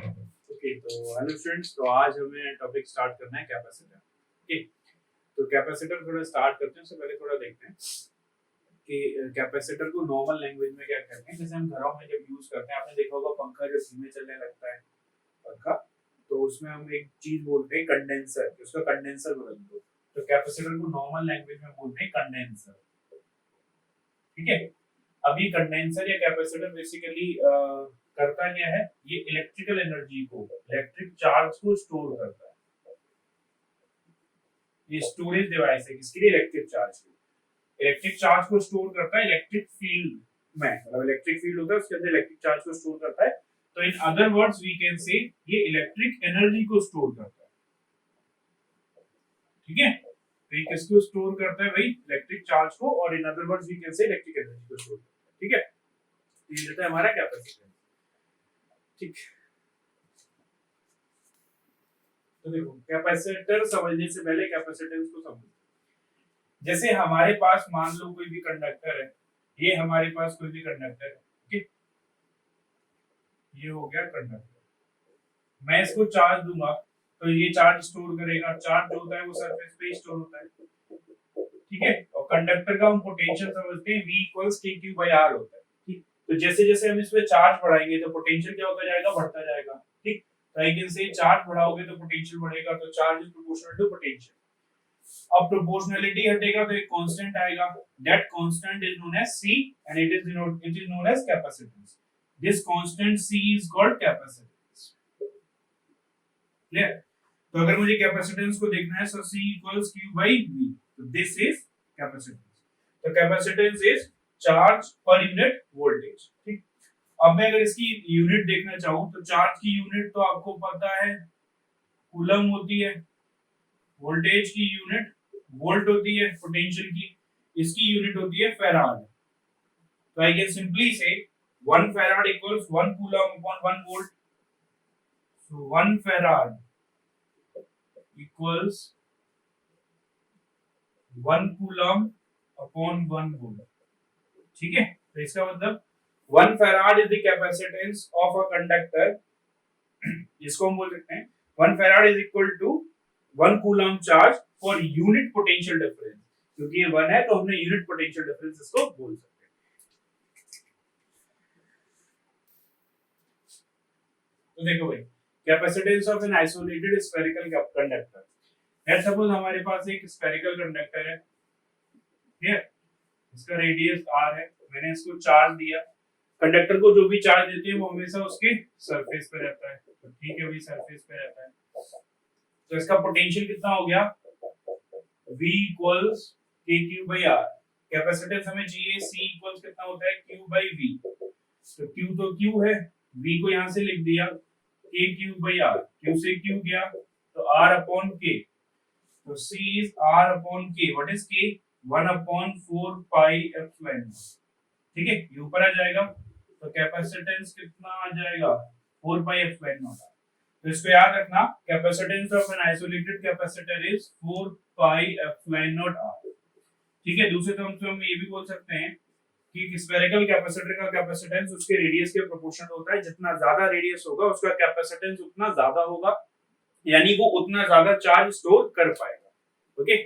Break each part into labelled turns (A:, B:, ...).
A: Okay, तो hello students, तो आज हमें टॉपिक स्टार्ट करना है कैपेसिटर। ओके, तो कैपेसिटर थोड़ा स्टार्ट करते हैं, उससे पहले थोड़ा देखते हैं कि कैपेसिटर को नॉर्मल लैंग्वेज में क्या कहते हैं। जैसे हम घरों में जब यूज करते हैं, आपने देखा होगा पंखा जब धीमे चलने लगता है पंखा, तो उसमें हम एक चीज बोलते हैं कंडेंसर, उसका कंडेंसर बदल दो। तो कैपेसिटर को नॉर्मल लैंग्वेज में बोलते हैं कंडेंसर। ठीक है, अभी कंडेंसर या कैपेसिटर बेसिकली करता क्या है, ये इलेक्ट्रिकल एनर्जी को, इलेक्ट्रिक चार्ज को स्टोर करता है। ये स्टोरेज डिवाइस है किसके लिए? इलेक्ट्रिक चार्ज को। इलेक्ट्रिक चार्ज को स्टोर करता है इलेक्ट्रिक फील्ड में, मतलब इलेक्ट्रिक फील्ड होता है उसके अंदर इलेक्ट्रिक चार्ज को स्टोर करता है। तो in other words we can say ये इलेक्ट्रिक एनर्जी को स्टोर करता है। ठीक है, तो ये किसको स्टोर करता है भाई? इलेक्ट्रिक चार्ज को, और in other words we can say electric energy को स्टोर करता है। ठीक है, ये रहता है हमारा कैपेसिटर। ठीक, तो देखो कैपेसिटर समझने से पहले कैपेसिटेंस को समझो। जैसे हमारे पास मान लो कोई भी कंडक्टर है, ये हमारे पास कोई भी कंडक्टर है, ठीक, ये हो गया कंडक्टर। मैं इसको चार्ज दूंगा तो ये चार्ज स्टोर करेगा। चार्ज जो होता है वो सरफेस पे स्टोर होता है। ठीक है, और कंडक्टर का हम पोटेंशियल समझते हैं, V इक्वल्स KQ/R होता है। ठीक, तो जैसे जैसे हम इसमें चार्ज बढ़ाएंगे तो पोटेंशियल क्या होता जाएगा? बढ़ता जाएगा। ठीक, तो आई कैन से चार्ज बढ़ाओगे तो पोटेंशियल बढ़ेगा, तो charge is proportional to potential. अब प्रोपोर्शनलिटी हटेगा तो एक कांस्टेंट आएगा, that constant is known as C and it is known as capacitance. This constant C is called capacitance. Clear? तो अगर मुझे कैपेसिटेंस को देखना है, so C equals Q/V, तो दिस इज कैपेसिटेंस। तो capacitance is charge per unit voltage. ठीक, अब मैं अगर इसकी यूनिट देखना चाहूं तो चार्ज की यूनिट तो आपको पता है कूलम होती है, वोल्टेज की यूनिट वोल्ट होती है, पोटेंशियल की इसकी यूनिट होती है फैराड। तो I can simply say 1 farad equals 1 coulomb upon 1 volt. So 1 farad equals 1 coulomb upon 1 volt. ठीक है, तो इसका मतलब 1 farad is the capacitance of a conductor. इसको हम बोल सकते हैं 1 farad is equal to 1 coulomb charge for unit potential difference. क्योंकि ये 1 है तो हमने यूनिट पोटेंशियल डिफरेंस इसको बोल सकते हैं। तो देखो भाई, capacitance of an isolated spherical conductor. Let's suppose हमारे पास एक स्फेरिकल कंडक्टर है, ठीक है, इसका रेडियस r है, मैंने इसको चार्ज दिया। कंडक्टर को जो भी चार्ज देते हैं वो हमेशा उसके सरफेस पे रहता है, तो ठीक है भाई, सरफेस पे रहता है। तो इसका पोटेंशियल कितना हो गया? V equals KQ/R। कैपेसिटेंस हमें चाहिए, C इक्वल्स कितना होता है? Q/V। तो Q तो Q है, V को यहां से लिख दिया KQ/R। Q से Q गया तो R अपॉन K। तो C is R upon K। What is K? 1/4 pi epsilon। ठीक है, ये ऊपर आ जाएगा तो कैपेसिटेंस कितना आ जाएगा? 4 pi epsilon। तो इसको याद रखना, capacitance of an isolated capacitor is 4 pi epsilon r। ठीक है, दूसरे टर्म से हम ये भी बोल सकते हैं कि स्फेरिकल कैपेसिटर का कैपेसिटेंस उसके रेडियस के प्रोपोर्शनल होता है। जितना ज्यादा रेडियस होगा उसका कैपेसिटेंस उतना ज्यादा होगा, यानी वो उतना ज्यादा चार्ज स्टोर कर पाएगा। ओके,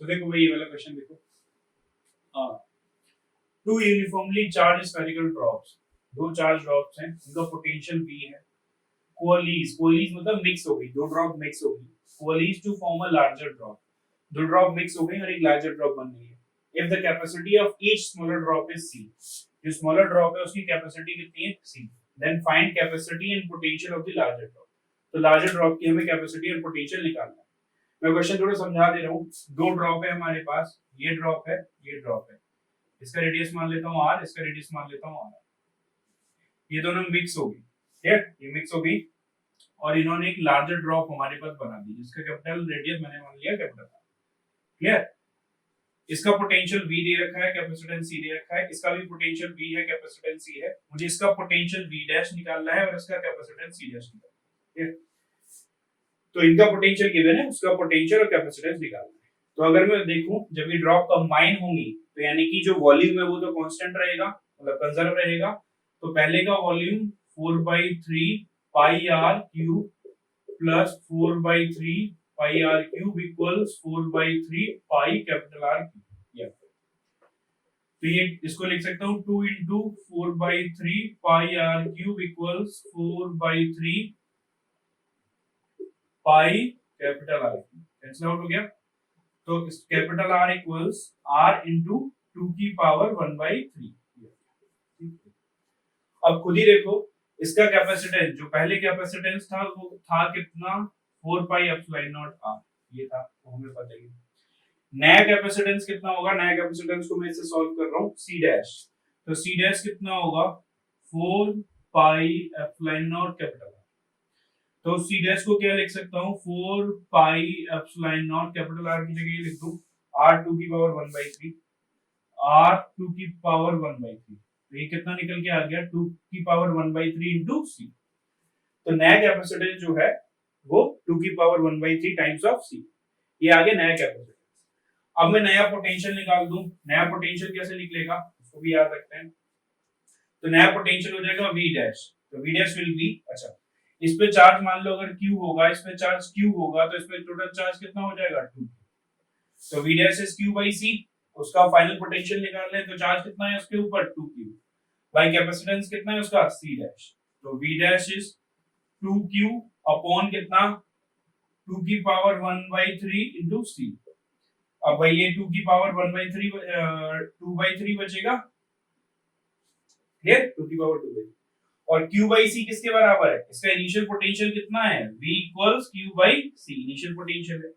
A: तो देखो भाई ये वाला क्वेश्चन देखो। Two uniformly charge spherical drops, दो चार्ज ड्रॉप्स हैं, उनका पोटेंशियल V है। कोअलीज मतलब मिक्स हो गई, दो ड्रॉप मिक्स हो गई। Coalesce to form a larger drop, दो ड्रॉप मिक्स हो गई और एक लार्जर ड्रॉप बन गई है। If the capacity of each smaller drop is C, जो स्मॉलर ड्रॉप है उसकी कैपेसिटी कितनी है? C। Then find capacity and potential of the larger drop. तो लार्जर ड्रॉप की हमें कैपेसिटी और पोटेंशियल निकालना है। मैं क्वेश्चन थोड़ा समझा दे रहा हूँ। दो ड्रॉप है हमारे पास, ये ड्रॉप है, ये ड्रॉप है। इसका रेडियस मान लेता हूँ R, इसका रेडियस मान लेता हूँ R। ये दोनों मिक्स हो गई, ठीक है, ये मिक्स हो गई और इन्होंने एक लार्जर ड्रॉप हमारे पास बना दी जिसका कैपिटल रेडियस मैंने मान लिया कैपिटल R। क्लियर? इसका पोटेंशियल V दे रखा है, कैपेसिटेंस C दे रखा है, इसका भी पोटेंशियल V है, कैपेसिटेंस C है। मुझे इसका पोटेंशियल V डैश निकालना है और इसका कैपेसिटेंस C डैश निकालना है। तो इनका पोटेंशियल गिवन है, उसका पोटेंशियल और कैपेसिटेंस निकालना है। तो अगर मैं देखूं जब ये ड्रॉप कंबाइन होंगी तो यानी कि जो वॉल्यूम है वो तो कांस्टेंट रहेगा, मतलब कंजर्व रहेगा, तो पहले का volume 4/3 pi R cube plus 4/3 pi R cube equals 4/3 pi capital R cube. तो ये इसको लिख सकता हूँ 2 into 4/3 pi R cube equals 4/3 pi capital R cube. Cancel out हो गया। तो capital R equals R into 2 की पावर 1/3। अब खुद ही देखो इसका कैपेसिटेंस, जो पहले कैपेसिटेंस था वो था कितना, 4 पाई एप्सिलॉन नॉट आर, ये था, तो हमें पता ही। नया कैपेसिटेंस कितना होगा, नया कैपेसिटेंस को मैं इससे सॉल्व कर रहा हूं, सी डैश, तो सी डैश कितना होगा 4 पाई एप्सिलॉन नॉट कैपिटल। तो सी डैश को क्या लिख सकता हूं, 4 pi epsilon not capital R की जगह लिख दूं r 2 की पावर 1/3, r 2 की पावर 1/3। तो ये कितना निकल के आ गया 2 की पावर 1/3 इनटू सी। तो नया कैपेसिटेंस जो है वो 2 की पावर 1/3 टाइम्स ऑफ सी, ये आ गया नया कैपेसिटेंस। अब मैं नया पोटेंशियल निकाल दूं, नया पोटेंशियल कैसे निकलेगा उसको भी याद रखते हैं। तो नया पोटेंशियल हो जाएगा v डैश, तो v डैश विल बी, अच्छा इस पे चार्ज मान लो अगर q होगा, इस पे चार्ज q होगा, तो इस पे टोटल चार्ज कितना हो जाएगा 2। तो v dash is q by c, उसका फाइनल पोटेंशियल निकाल लें तो चार्ज कितना है उसके ऊपर 2q, बाय कैपेसिटेंस कितना है उसका c डैश, तो v dash is 2q upon कितना 2 की पावर 1/3 इनटू c। अब भाई ये 2 की पावर 1/3 2/3 बचेगा, क्लियर, 2 की पावर 2/3। और q by c किसके बराबर है, इसका इनिशियल पोटेंशियल कितना है, v equals q by c, initial potential है।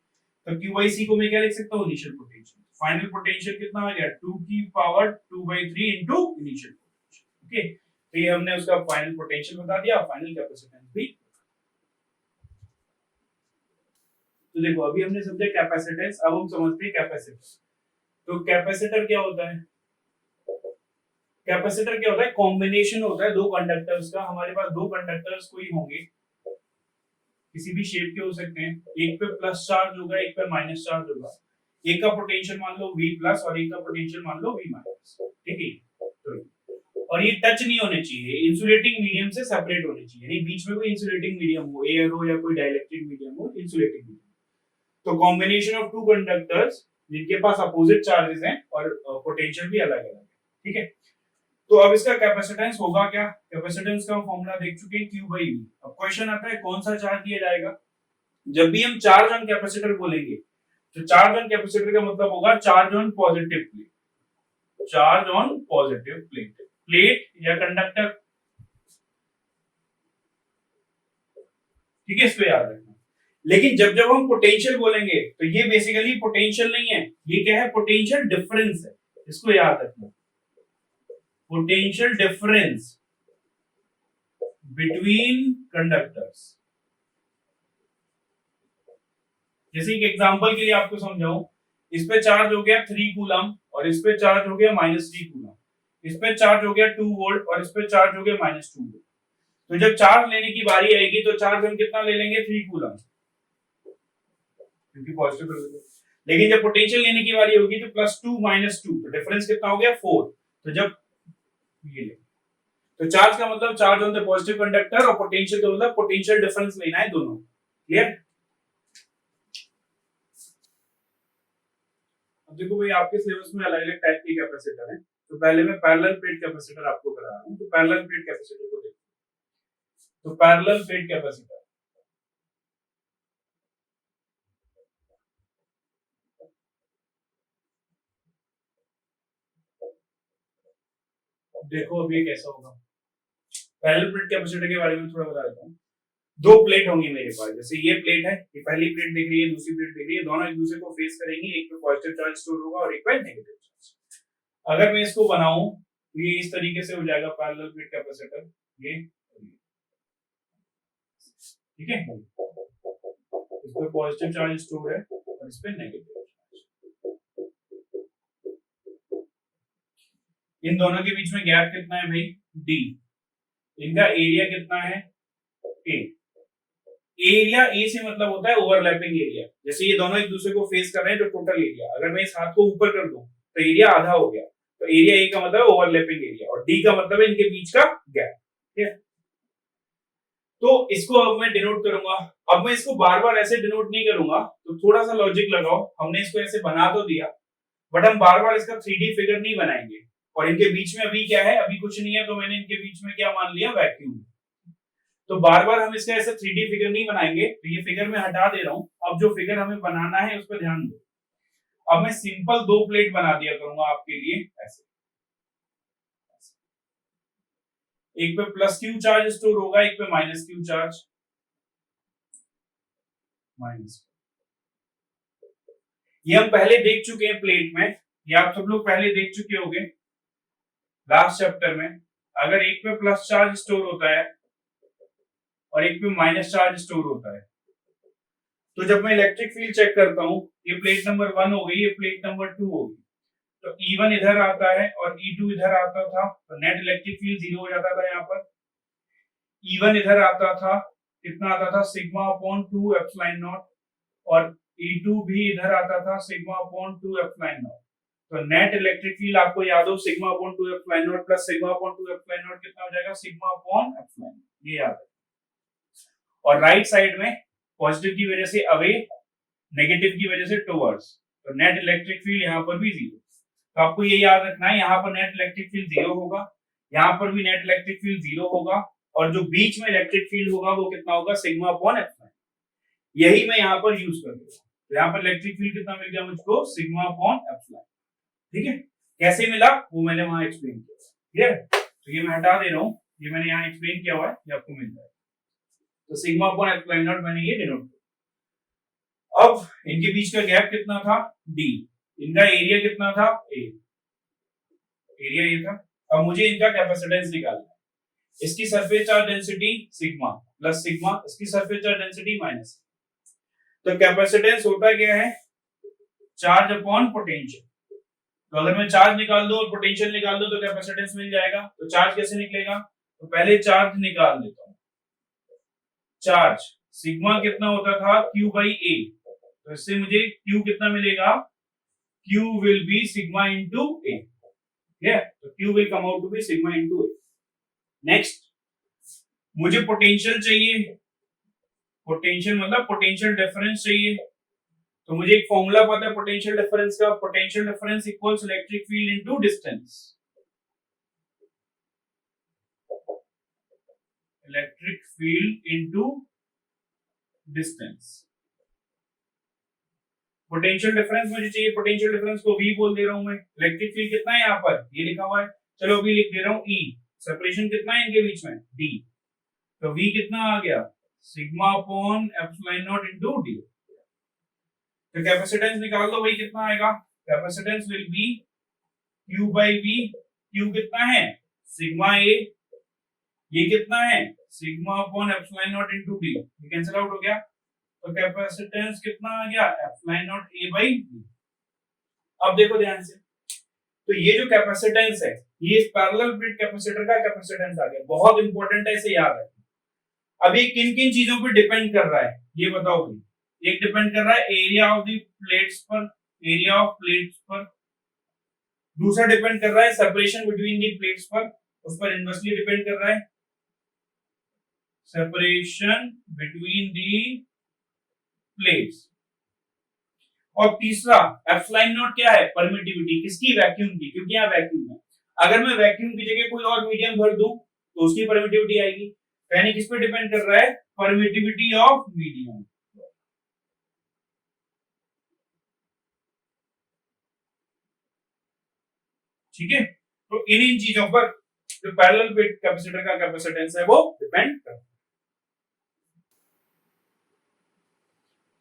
A: तो q by c को मैं क्या लिख सकता हूं, इनिशियल पोटेंशियल। फाइनल पोटेंशियल कितना आ गया 2 की power 2/3 into initial potential. Okay, तो ये हमने उसका फाइनल पोटेंशियल बता दिया, फाइनल कैपेसिटेंस भी। तो देखो अभी हमने समझा कैपेसिटेंस, अब हम समझते हैं कैपेसिटर। तो कैपेसिटर क्या होता है, कैपेसिटर क्या होता है, कॉम्बिनेशन होता है दो कंडक्टर्स का। हमारे पास दो कंडक्टर्स कोई होंगे, किसी भी शेप के हो सकते हैं, एक पे प्लस चार्ज होगा, एक पे माइनस चार्ज होगा। एक का पोटेंशियल मान लो V प्लस और एक का पोटेंशियल मान लो V माइनस, ठीक है। तो और ये टच नहीं होने चाहिए, इंसुलेटिंग मीडियम से सेपरेट होने चाहिए, यानी बीच में कोई इंसुलेटिंग मीडियम हो, एयर हो या कोई डाइलेक्ट्रिक मीडियम हो, इंसुलेटिंग मीडियम। तो कॉम्बिनेशन ऑफ टू कंडक्टर्स जिनके पास अपोजिट चार्जेस हैं और पोटेंशियल भी अलग अलग है, ठीक है। तो अब इसका कैपेसिटेंस होगा क्या, कैपेसिटेंस का फॉर्मूला देख चुके हैं, Q by V। अब क्वेश्चन आता है कौन सा चार्ज दिया जाएगा। जब भी हम चार्ज ऑन कैपेसिटर बोलेंगे तो चार्ज ऑन कैपेसिटर का मतलब होगा charge on positive plate, charge on positive plate, plate या कंडक्टर, ठीक है, इसको याद रखना। लेकिन जब जब हम पोटेंशियल बोलेंगे तो ये बेसिकली पोटेंशियल नहीं है, ये क्या है, पोटेंशियल डिफरेंस है, इसको याद रखना। Potential difference between conductors. जैसे एक एग्जांपल के लिए आपको समझाऊं, इस पे चार्ज हो गया 3 कूलम और इस पे चार्ज हो गया -3 कूलम, इस पे चार्ज हो गया 2 वोल्ट और इस पे चार्ज हो गया -2 वोल्ट। तो जब चार्ज लेने की बारी आएगी तो चार्ज हम कितना ले लेंगे 3 कूलम, क्योंकि पॉजिटिव है। लेकिन जब पोटेंशियल लेने की बारी होगी तो +2 -2, तो डिफरेंस कितना हो गया 4। तो जब ये ले, तो चार्ज का मतलब charge on the positive conductor और पोटेंशियल का मतलब पोटेंशियल डिफरेंस लेना है दोनों, क्लियर। अब देखो भाई आपके सिलेबस में अलग अलग टाइप के कैपेसिटर हैं, तो पहले मैं पैरेलल प्लेट कैपेसिटर आपको करा रहा हूं। तो पैरेलल प्लेट कैपेसिटर को देखो, तो पैरेलल प्लेट कैपेसिटर देखो अभी कैसा होगा। पैरेलल प्लेट कैपेसिटर के बारे में थोड़ा बता देता हूँ। दो प्लेट होंगी मेरे पास, जैसे ये प्लेट है, ये पहली प्लेट दिख रही है, दूसरी प्लेट दिख रही है, दोनों एक दूसरे को फेस करेंगी, एक पे पॉजिटिव चार्ज स्टोर होगा और एक पे नेगेटिव चार्ज। अगर मैं इसको बनाऊं तो ये इस तरीके से हो जाएगा पैरेलल प्लेट कैपेसिटर, ये ठीक है, इस पे पॉजिटिव चार्ज स्टोर है और इस पे नेगेटिव चार्ज। इन दोनों के बीच में गैप कितना है भाई, d। इनका एरिया कितना है, a। एरिया ए से मतलब होता है ओवरलैपिंग एरिया। जैसे ये दोनों एक दूसरे को फेस कर रहे हैं तो टोटल एरिया, अगर मैं इस हाथ को ऊपर कर दूं तो एरिया आधा हो गया, तो एरिया ए का मतलब ओवरलैपिंग एरिया और डी का मतलब है इनके बीच का गैप। ठीक है, तो इसको अब मैं डिनोट करूंगा। अब मैं इसको बार बार ऐसे डिनोट नहीं करूंगा, तो थोड़ा सा लॉजिक लगाओ। हमने इसको ऐसे बना तो दिया, बट हम बार बार इसका 3D फिगर नहीं बनाएंगे। और इनके बीच में अभी क्या है, अभी कुछ नहीं है, तो मैंने इनके बीच में क्या मान लिया, वैक्यूम। तो बार बार हम इसका ऐसे 3D फिगर नहीं बनाएंगे, तो ये फिगर मैं हटा दे रहा हूं। अब जो फिगर हमें बनाना है उस पर ध्यान दो। अब मैं सिंपल दो प्लेट बना दिया करूंगा आपके लिए ऐसे। एक पे प्लस क्यू चार्ज स्टोर होगा, एक पे माइनस क्यू चार्ज, माइनस। ये हम पहले देख चुके हैं प्लेट में, ये आप सब लोग पहले देख चुके होंगे लास्ट चैप्टर में। अगर एक पे प्लस चार्ज स्टोर होता है और एक पे माइनस चार्ज स्टोर होता है, तो जब मैं इलेक्ट्रिक फील्ड चेक करता हूं, ये प्लेट नंबर 1 हो गई, ये प्लेट नंबर 2 हो गई, तो E1 इधर आता है और E2 इधर आता था, तो नेट इलेक्ट्रिक फील्ड 0 हो जाता था। यहाँ पर E1 इधर आता था, कितना आता था, सिग्मा अपॉन 2 एप्सिलॉन नॉट, और E2 भी इधर आता था, सिग्मा अपॉन 2 एप्सिलॉन नॉट। तो नेट इलेक्ट्रिक फील्ड आपको याद हो, sigma upon 2 epsilon not plus sigma upon 2 epsilon not कितना हो जाएगा, सिग्मा अपॉन एप्सिलॉन, ये याद है। और राइट साइड में पॉजिटिव की वजह से अवे, नेगेटिव की वजह से टुवर्ड्स, तो नेट इलेक्ट्रिक फील्ड यहाँ पर भी 0। तो आपको ये याद रखना है, यहाँ पर नेट इलेक्ट्रिक फील्ड 0 होगा, यहाँ पर भी नेट इलेक्ट्रिक फील्ड 0 होगा, और जो बीच में इलेक्ट्रिक फील्ड होगा वो कितना होगा, सिग्मा अपॉन एप्सिलॉन। यही मैं यहाँ पर यूज कर दूंगा। तो यहाँ पर इलेक्ट्रिक फील्ड कितना मिल गया मुझको, सिग्मा अपॉन एप्सिलॉन। ठीक है, कैसे मिला वो मैंने वहां एक्सप्लेन किया। क्लियर? तो ये मैं हटा दे रहा हूँ, ये मैंने यहाँ एक्सप्लेन किया हुआ है, ये आपको मिल जाएगा। तो सिग्मा अपॉन एप्सिलॉन नॉट मैंने ये डिनोट किया। अब इनके बीच का गैप कितना था, डी। इनका एरिया कितना था, ए। एरिया ये था। अब मुझे इनका कैपेसिटेंस निकालना है। इसकी surface charge density sigma plus sigma, इसकी सरफेस चार्ज डेंसिटी माइनस। तो कैपेसिटेंस होता क्या है, चार्ज अपॉन पोटेंशियल। तो अगर मैं चार्ज निकाल दूं और पोटेंशियल निकाल दूं तो कैपेसिटेंस मिल जाएगा। तो चार्ज कैसे निकलेगा, तो पहले चार्ज निकाल देता हूं। चार्ज सिग्मा कितना होता था, Q बाई ए। तो इससे मुझे Q कितना मिलेगा, Q will be sigma into A. तो Q will come out to be sigma into A. Next मुझे पोटेंशियल चाहिए, पोटेंशियल मतलब पोटेंशियल डिफरेंस चाहिए। तो मुझे एक फॉर्मूला पता है पोटेंशियल डिफरेंस का, potential difference equals electric field into distance. Electric field into distance. Potential difference मुझे चाहिए, पोटेंशियल डिफरेंस को V बोल दे रहा हूं मैं। इलेक्ट्रिक फील्ड कितना है यहाँ पर, ये लिखा हुआ है, चलो अभी लिख दे रहा हूं E। सेपरेशन कितना है इनके बीच में, D। तो V कितना आ गया, sigma upon epsilon not into D। तो कैपेसिटेंस निकाल दो, वही कितना आएगा, capacitance will be Q by V। Q कितना है, सिग्मा A। ये कितना है, sigma upon epsilon not into D। ये कैंसिल आउट हो गया। तो कैपेसिटेंस कितना आ गया, epsilon not A by V। अब देखो ध्यान से, तो ये जो कैपेसिटेंस है, ये पैरेलल प्लेट कैपेसिटर का कैपेसिटेंस आ गया। बहुत इंपॉर्टेंट है, इसे याद रखना। अभी किन किन चीजों पर डिपेंड कर रहा है ये बताओ भाई। एक डिपेंड कर रहा है एरिया ऑफ द प्लेट्स पर, एरिया ऑफ प्लेट्स पर। दूसरा डिपेंड कर रहा है सेपरेशन बिटवीन दी प्लेट्स पर, उस पर इनवर्सली डिपेंड कर रहा है सेपरेशन बिटवीन दी प्लेट्स। और तीसरा एप्सिलॉन नॉट क्या है, परमिटिविटी, किसकी, वैक्यूम की, क्योंकि यहाँ वैक्यूम है। अगर मैं वैक्यूम की जगह कोई और मीडियम भर दूं तो उसकी परमिटिविटी आएगी। यानी किस पे डिपेंड कर रहा है, परमिटिविटी ऑफ मीडियम। ठीक है, तो इन चीजों पर जो पैरेलल प्लेट कैपेसिटर का कैपेसिटेंस है वो डिपेंड करता है।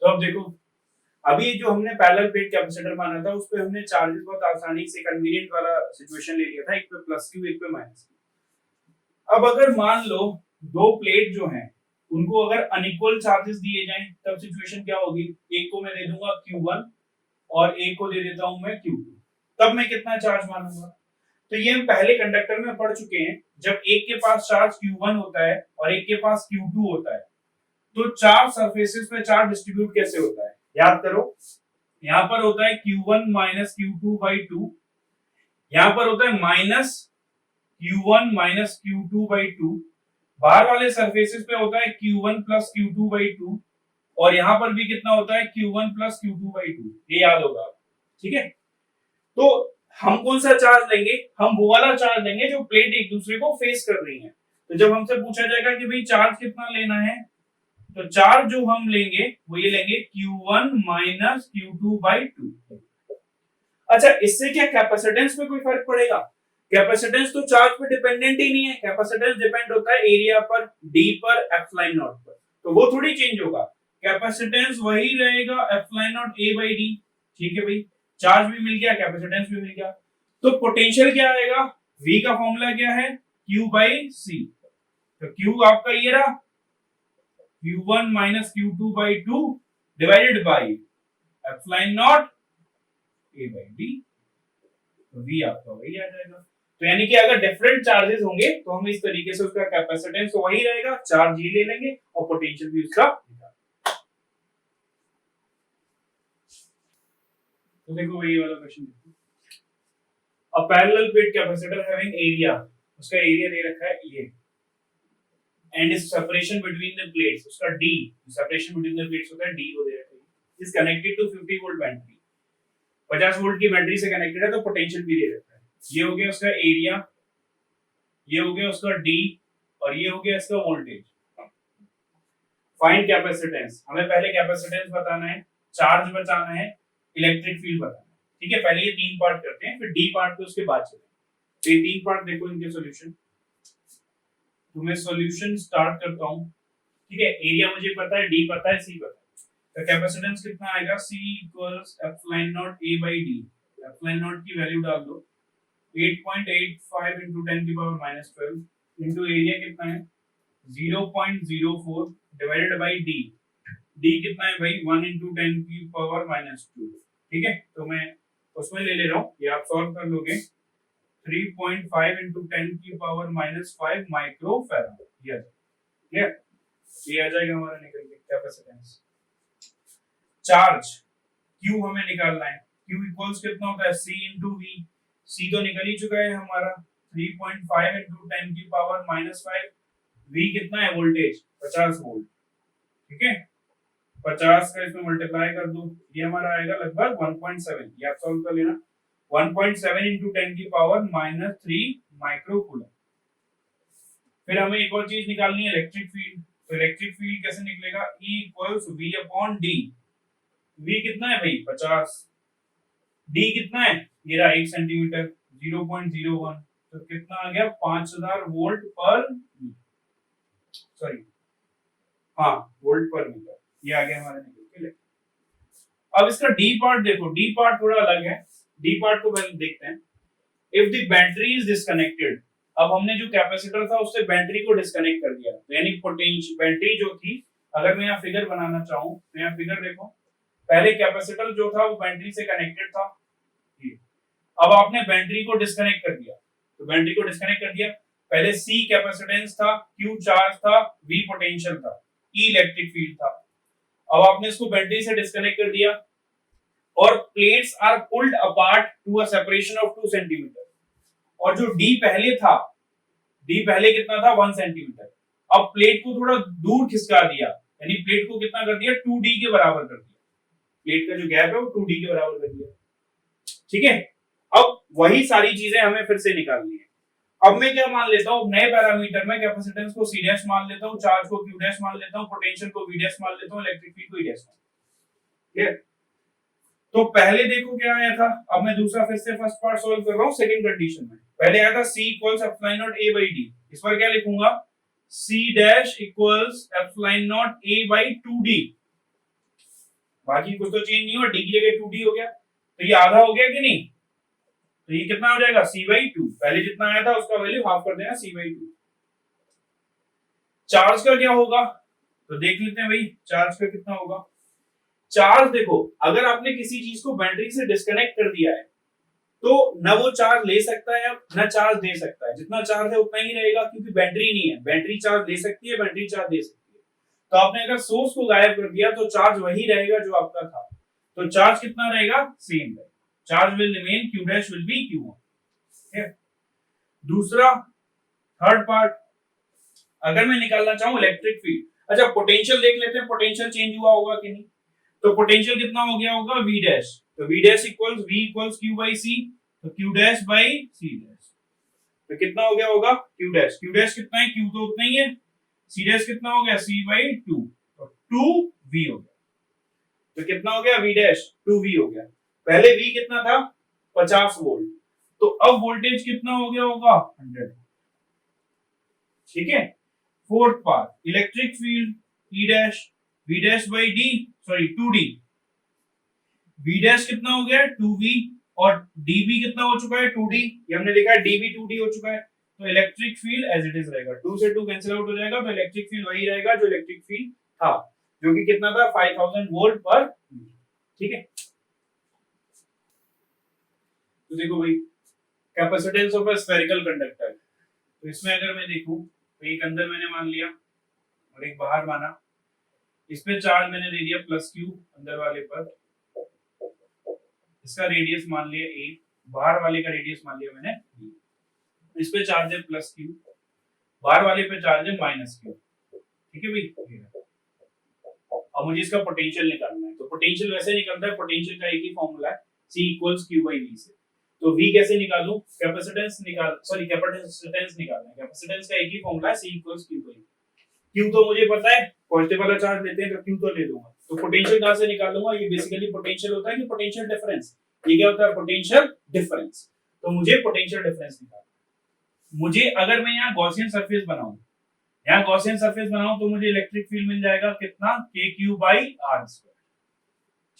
A: तो अब देखो, अभी जो हमने पैरेलल प्लेट कैपेसिटर माना था उस पे हमने चार्जेस बहुत आसानी से कन्वीनियंट वाला सिचुएशन ले लिया था, एक पे प्लस क्यू एक पे माइनस क्यू। अब अगर मान लो दो प्लेट जो हैं उनको अगर अनइक्वल चार्जेस दिए जाएं तब सिचुएशन क्या होगी, एक को मैं दे दूंगा Q1 और एक को दे देता हूं मैं Q2, तब मैं कितना चार्ज मानूंगा। तो ये हम पहले कंडक्टर में पढ़ चुके हैं, जब एक के पास चार्ज Q1 होता है और एक के पास Q2 होता है तो चार्ज सरफेसेस पे चार्ज डिस्ट्रीब्यूट कैसे होता है, याद करो। यहां पर होता है Q1 माइनस Q2 बाई 2, यहाँ पर होता है माइनस Q1 माइनस Q2/2, बाहर वाले सरफेसेस पे होता है Q1 प्लस Q2/2, और यहाँ पर भी कितना होता है Q1 प्लस Q2/2, ये याद होगा। ठीक है, तो हम कौन सा चार्ज लेंगे, हम वो वाला चार्ज लेंगे जो प्लेट एक दूसरे को फेस कर रही है। तो जब हमसे पूछा जाएगा कि भाई चार्ज कितना लेना है, तो चार्ज जो हम लेंगे वो ये लेंगे Q1 माइनस Q2/2। अच्छा, इससे क्या कैपेसिटेंस पे कोई फर्क पड़ेगा? कैपेसिटेंस तो चार्ज पे डिपेंडेंट ही नहीं है, कैपेसिटेंस डिपेंड होता है एरिया पर, डी पर, एप्सिलॉन नॉट पर, तो वो थोड़ी चेंज होगा। कैपेसिटेंस वही रहेगा epsilon not a by D. ठीक है भाई, चार्ज भी मिल गया, कैपेसिटेंस भी मिल गया, तो पोटेंशियल क्या आएगा? V का फॉर्मूला क्या है? Q बाई सी। तो Q आपका ये रहा, Q1 minus Q2/2 divided by epsilon not A by D, तो V आपका वही आ जाएगा। तो यानी कि अगर डिफरेंट चार्जेस होंगे तो हम इस तरीके से उसका कैपेसिटेंस तो वही रहेगा, चार्ज ही ले लेंगे और पोटेंशियल भी उसका। तो देखो वही वाला क्वेश्चन देखो, a parallel plate capacitor having area, उसका एरिया दे रखा है ये, and is separation between the plates, उसका D, separation between the plates होता है D, वो दे रखा है, is connected to 50 volt battery, 50 volt की बैटरी से कनेक्टेड है, तो पोटेंशियल भी दे रखा है। ये हो गया उसका एरिया, ये हो गया उसका D, और ये हो गया इसका वोल्टेज। फाइंड कैपेसिटेंस, हमें पहले कैपेसिटेंस बताना है, चार्ज बताना है, इलेक्ट्रिक फील्ड बताना है। ठीक है, पहले ये तीन पार्ट करते हैं, फिर डी पार्ट पे उसके बाद चलेंगे। तो ये तीन पार्ट देखो इनके सॉल्यूशन, तो मैं सॉल्यूशन स्टार्ट करता हूं। ठीक है, एरिया मुझे पता है, डी पता है, सी पता है, तो कैपेसिटेंस कितना आएगा? C equals epsilon not A by D, epsilon not की वैल्यू डाल दो, 8.85 into 10 की पावर माइनस 12 इंटू एरिया कितना है 0.04 डिवाइडेड बाई डी, डी कितना है भाई 1 into 10 की पावर माइनस 2। ठीक है, तो मैं उसमें ले रहा हूँ, ये आप सॉल्व कर लोगे, 3.5 into 10 की power minus 5 micro farad, clear? ये आ जाएगा हमारा निकल के कैपेसिटेंस। चार्ज Q हमें निकालना है, Q इक्वल्स कितना होता है? C into V, C तो निकल ही चुका है हमारा, 3.5 into 10 की पावर माइनस 5, V कितना है? Voltage 50 volt. ठीक है, 50 का इसमें मल्टीप्लाई कर दो, ये हमारा आएगा लगभग 1.7, ये आप सॉल्व कर लेना, 1.7 into 10 की पावर माइनस 3 माइक्रो कूलम। फिर हमें एक और चीज निकालनी है, इलेक्ट्रिक फील्ड। तो इलेक्ट्रिक फील्ड कैसे निकलेगा? E equals V upon D, V कितना है भाई 50, D कितना है? ये रहा 1 सेंटीमीटर, 0.01, तो कितना आ गया? 5000 वोल्ट पर, सॉरी हाँ वोल्ट पर मीटर, ये आ गया हमारे निकल के। अब इसका डी पार्ट देखो, डी पार्ट थोड़ा अलग है, डी पार्ट को पहले देखते हैं। If the battery is disconnected, अब हमने जो कैपेसिटर था उससे बैटरी को डिस्कनेक्ट कर दिया, तो यानी पोटेंशियल बैटरी जो थी, अगर मैं यहाँ फिगर बनाना चाहूँ तो यहाँ फिगर देखो, पहले कैपेसिटर जो था वो बैटरी से कनेक्टेड था, अब आपने बैटरी को डिस्कनेक्ट कर दिया, तो बैटरी को डिस्कनेक्ट कर दिया, पहले C कैपेसिटेंस था, Q चार्ज था, V पोटेंशियल था, E इलेक्ट्रिक फील्ड था। अब आपने इसको बैटरी से डिस्कनेक्ट कर दिया और plates are pulled apart to a separation of 2 centimetre, और जो D पहले था, D पहले कितना था 1 सेंटीमीटर, अब प्लेट को थोड़ा दूर खिसका दिया, यानी प्लेट को कितना कर दिया 2D के बराबर कर दिया, प्लेट का जो गैप है वो 2D के बराबर कर दिया। ठीक है, अब वही सारी चीजें हमें फिर से निकालनी है। अब मैं क्या मान लेता हूँ नए पैरामीटर में, कैपेसिटेंस को C डैश मान लेता हूँ, चार्ज को Q डैश मान लेता हूँ, पोटेंशियल को V डैश मान लेता हूँ, इलेक्ट्रिक फील्ड को E डैश मान। ठीक है, तो पहले देखो क्या आया था, अब मैं दूसरा फिर से फर्स्ट पार्ट सॉल्व कर रहा हूँ सेकंड कंडीशन में। पहले आया था C equals epsilon not A by D, इस पर क्या लिखूंगा C dash equals epsilon not A by 2D, बाकी कुछ तो चेंज नहीं हुआ, D की जगह 2D हो गया, तो ये आधा हो गया कि नहीं, तो ये कितना हो जाएगा C/2, पहले जितना आया था उसका वैल्यू हाफ कर देना C/2। चार्ज का क्या होगा, तो देख लेते हैं भाई चार्ज का कितना होगा। चार्ज देखो, अगर आपने किसी चीज को बैटरी से डिस्कनेक्ट कर दिया है तो न वो चार्ज ले सकता है न चार्ज दे सकता है, जितना चार्ज है उतना ही रहेगा, क्योंकि बैटरी नहीं है, बैटरी चार्ज ले सकती है, बैटरी चार्ज दे सकती है। तो आपने अगर सोर्स को गायब कर दिया तो चार्ज वही रहेगा जो आपका था, तो चार्ज कितना रहेगा? सेम रहेगा, charge will remain, Q dash will be Q1। है। दूसरा थर्ड पार्ट, अगर मैं निकालना चाहूं इलेक्ट्रिक फील्ड, अच्छा पोटेंशियल देख लेते हैं, पोटेंशियल चेंज हुआ होगा कि नहीं। तो पोटेंशियल कितना हो गया होगा v डैश, तो v dash equals v equals q by c, तो q dash by c dash, तो कितना हो गया होगा q डैश, q डैश कितना है, q तो उतना ही है, c डैश कितना हो गया c बाई 2, तो 2v हो गया, तो कितना हो गया v डैश 2v हो गया। पहले v कितना था 50 वोल्ट, तो अब वोल्टेज कितना हो गया होगा 100, ठीक है। Fourth part electric field E dash v dash by d, sorry 2d, v dash कितना हो गया 2v, और dv कितना हो चुका है 2d, ये हमने लिखा है dv 2d हो चुका है, तो electric field as it is रहेगा, 2 से 2 कैंसिल आउट हो जाएगा, तो इलेक्ट्रिक फील्ड वही रहेगा जो इलेक्ट्रिक फील्ड था, जो कि कितना था 5000 वोल्ट पर, ठीक है। तो देखो भाई capacitance of a spherical conductor, तो इसमें अगर मैं देखूं तो एक अंदर मैंने मान लिया और एक बाहर माना, इस पे चार्ज मैंने दे दिया प्लस क्यू अंदर वाले पर, इसका रेडियस मान लिया a, बाहर वाले का रेडियस मान लिया मैंने b, इस पे चार्ज है प्लस क्यू, बाहर वाले पे चार्ज है माइनस क्यू, ठीक है भाई। अब मुझे इसका पोटेंशियल निकालना है, तो पोटेंशियल वैसे निकलता है, पोटेंशियल का एक ही फॉर्मूला है c equals q by v से, तो v कैसे निकालूं, कैपेसिटेंस निकाल, सॉरी कैपेसिटेंस निकालना है, कैपेसिटेंस का एक ही फॉर्मूला है c equals q by v, q तो मुझे पता है पॉजिटिव वाला चार्ज लेते हैं तो q तो ले लूंगा, तो पोटेंशियल कहां से निकालूंगा, ये बेसिकली पोटेंशियल होता है कि पोटेंशियल डिफरेंस, ये क्या होता है पोटेंशियल डिफरेंस, तो मुझे पोटेंशियल डिफरेंस निकालना है। मुझे अगर मैं यहाँ गॉसियन सरफेस बनाऊं, यहाँ गॉसियन सरफेस बनाऊं, तो मुझे इलेक्ट्रिक फील्ड मिल जाएगा कितना kq बाई r स्क्वायर,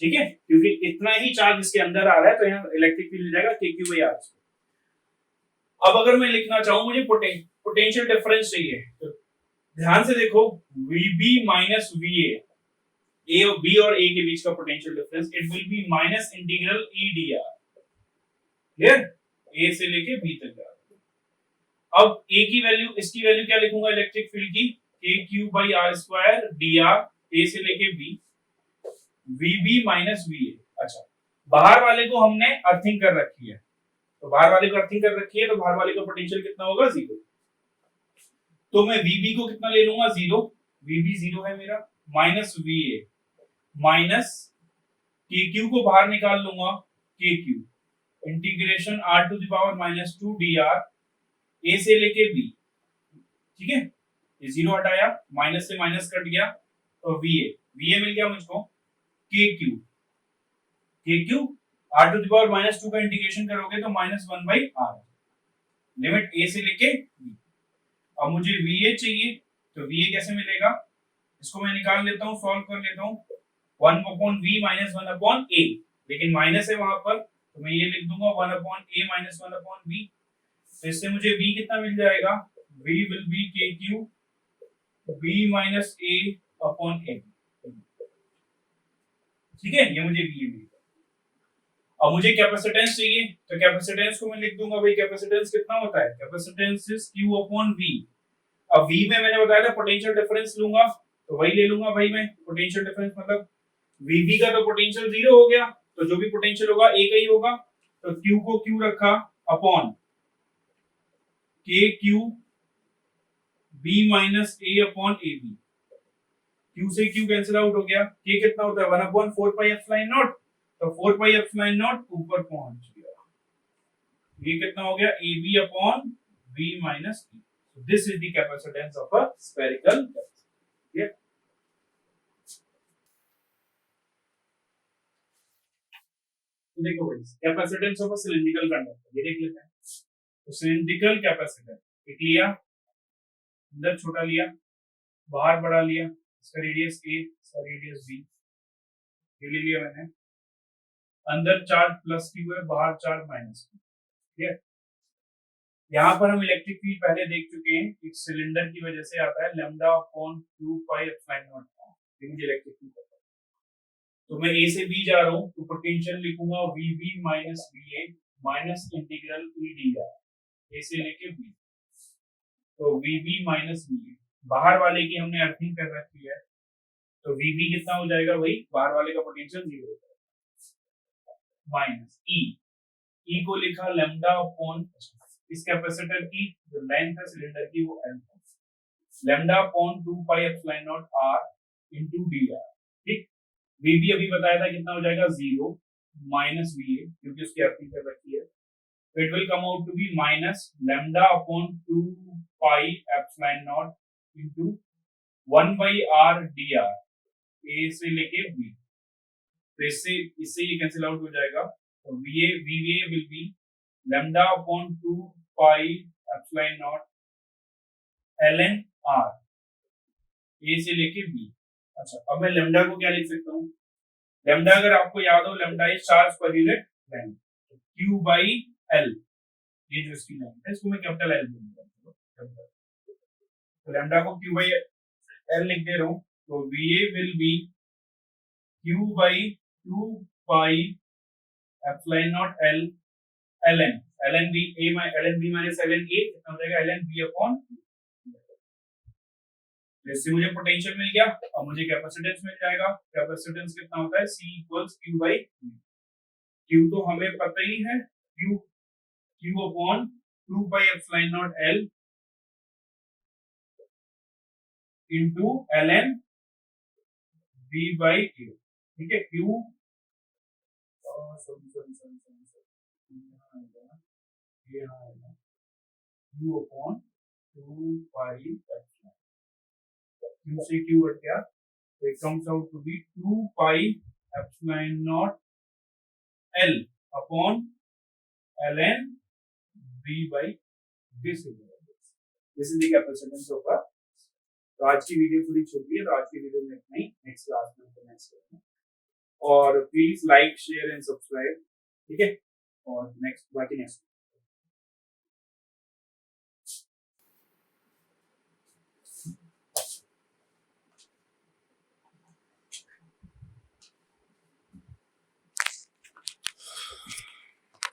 A: ठीक है, क्योंकि इतना ही चार्ज इसके अंदर आ रहा है, तो यहाँ इलेक्ट्रिक फील्ड मिल जाएगा kq बाई r स्क्वायर। अब अगर मैं लिखना चाहूं, मुझे पोटेंशियल डिफरेंस चाहिए, तो ध्यान से देखो VB माइनस VA, A और B और A के बीच का potential difference, it will be minus integral E dr, clear, A से लेके B तक जा रहा है। अब A की वैल्यू, इसकी वैल्यू क्या लिखूंगा इलेक्ट्रिक फील्ड की, kq by r square dr, A से लेके B, VB माइनस VA। अच्छा, बाहर वाले को हमने अर्थिंग कर रखी है, तो बाहर वाले को अर्थिंग कर रखी है, तो बाहर वाले का पोटेंशियल कितना होगा 0, तो मैं VB को कितना ले लूंगा 0, VB 0 है मेरा, माइनस VA, माइनस KQ को बाहर निकाल लूंगा, KQ integration r to the power minus 2 dr, A से लेके B, ठीक है, ये 0 हटाया, माइनस से माइनस कट गया, तो VA मिल गया मुझको, KQ r to the power minus 2 का इंटीग्रेशन करोगे तो minus 1 by r, limit A से लेके B। अब मुझे VA चाहिए, तो VA कैसे मिलेगा, इसको मैं निकाल लेता हूं, सॉल्व कर लेता हूं, 1 upon V minus 1 upon A, लेकिन माइनस है वहां पर, तो मैं ये लिख दूंगा 1 upon A minus 1 upon V, तो इससे मुझे V कितना मिल जाएगा, V will be KQ B minus A upon A, ठीक है, ये मुझे V मिलेगा। अब मुझे कैपेसिटेंस चाहिए, तो कैपेसिटेंस को मैं लिख दूंगा भाई, कैपेसिटेंस कितना होता है, capacitance is Q upon V। अब V में मैंने बताया था पोटेंशियल डिफरेंस लूंगा, तो वही ले लूंगा भाई मैं, पोटेंशियल डिफरेंस मतलब VB का तो पोटेंशियल 0 हो गया, तो जो भी पोटेंशियल होगा एक ही होगा, तो Q को Q रखा upon KQ B minus A upon AB, Q से Q कैंसिल आउट हो गया, K कितना होता है 1 अपॉन 4 पाई एप्सिलॉन नॉट, तो 4 पाई एप्सिलॉन नॉट ऊपर पहुंच गया, ये कितना हो गया AB upon V minus E, so this is the capacitance of a spherical capacitor। तो देखो भाई capacitance of a cylindrical conductor, ये देख लेते हैं, तो सिलिंड्रिकल कैपेसिटर एक लिया, अंदर छोटा लिया, बाहर बड़ा लिया, इसका रेडियस a, इसका रेडियस b, ये ले लिया मैंने, अंदर चार्ज प्लस q है, बाहर चार्ज माइनस q, ठीक है। यहाँ पर हम इलेक्ट्रिक फील्ड पहले देख चुके हैं, एक सिलेंडर की वजह से आता है lambda upon 2 pi epsilon not, ये मुझे इलेक्ट्रिक फील्ड पता है। तो मैं a से b जा रहा हूँ, तो पोटेंशियल लिखूंगा VB minus VA minus integral E dr, a से लेके b, तो VB माइनस VA, बाहर वाले की हमने अर्थिंग कर रखी है, तो VB कितना हो जाएगा भाई, बाहर वाले का पोटेंशियल 0 हो जाएगा, माइनस E को लिखा लैम्डा अपॉन इस कैपेसिटर की जो लेंथ है सिलेंडर की वो L है, lambda upon 2 pi epsilon not R into dr। ठीक, VB अभी बताया था कितना हो जाएगा 0 माइनस VA क्योंकि उसकी अर्थिंग कर रखी है, it will come out to be minus lambda upon 2 pi epsilon naught into 1 by r dr, a से लेके b, तो इससे इससे ये कैंसिल आउट हो जाएगा, तो VA will be lambda upon 2 pi epsilon naught ln r, a से लेके b। अच्छा, अब मैं लैम्डा को क्या लिख सकता हूँ, लैम्डा अगर आपको याद हो, lambda is charge per unit length, q by l, ये जो इसकी लेंथ है इसको मैं कैपिटल L बोलूंगा, तो लैम्डा को q by l लिख दे रहा हूँ, तो VA will be q by 2 pi epsilon naught l ln b minus ln a कितना हो जाएगा, ln b अपॉन, इससे मुझे पोटेंशियल मिल गया, अब मुझे कैपेसिटेंस मिल जाएगा, कैपेसिटेंस कितना होता है, C equals q by q तो हमें पता ही है, q upon 2 pi epsilon naught l into ln b by a, ठीक है, q q upon 2 pi epsilon, q से q हट गया, तो it comes out to be 2 pi epsilon naught l upon ln b by this is the capacitance of a, तो आज की video थोड़ी छोटी है, तो आज की वीडियो में इतना ही, नेक्स्ट क्लास में तो नेक्स्ट करेंगे, और please like share and subscribe, ठीक है, और नेक्स्ट बाकी नेक्स्ट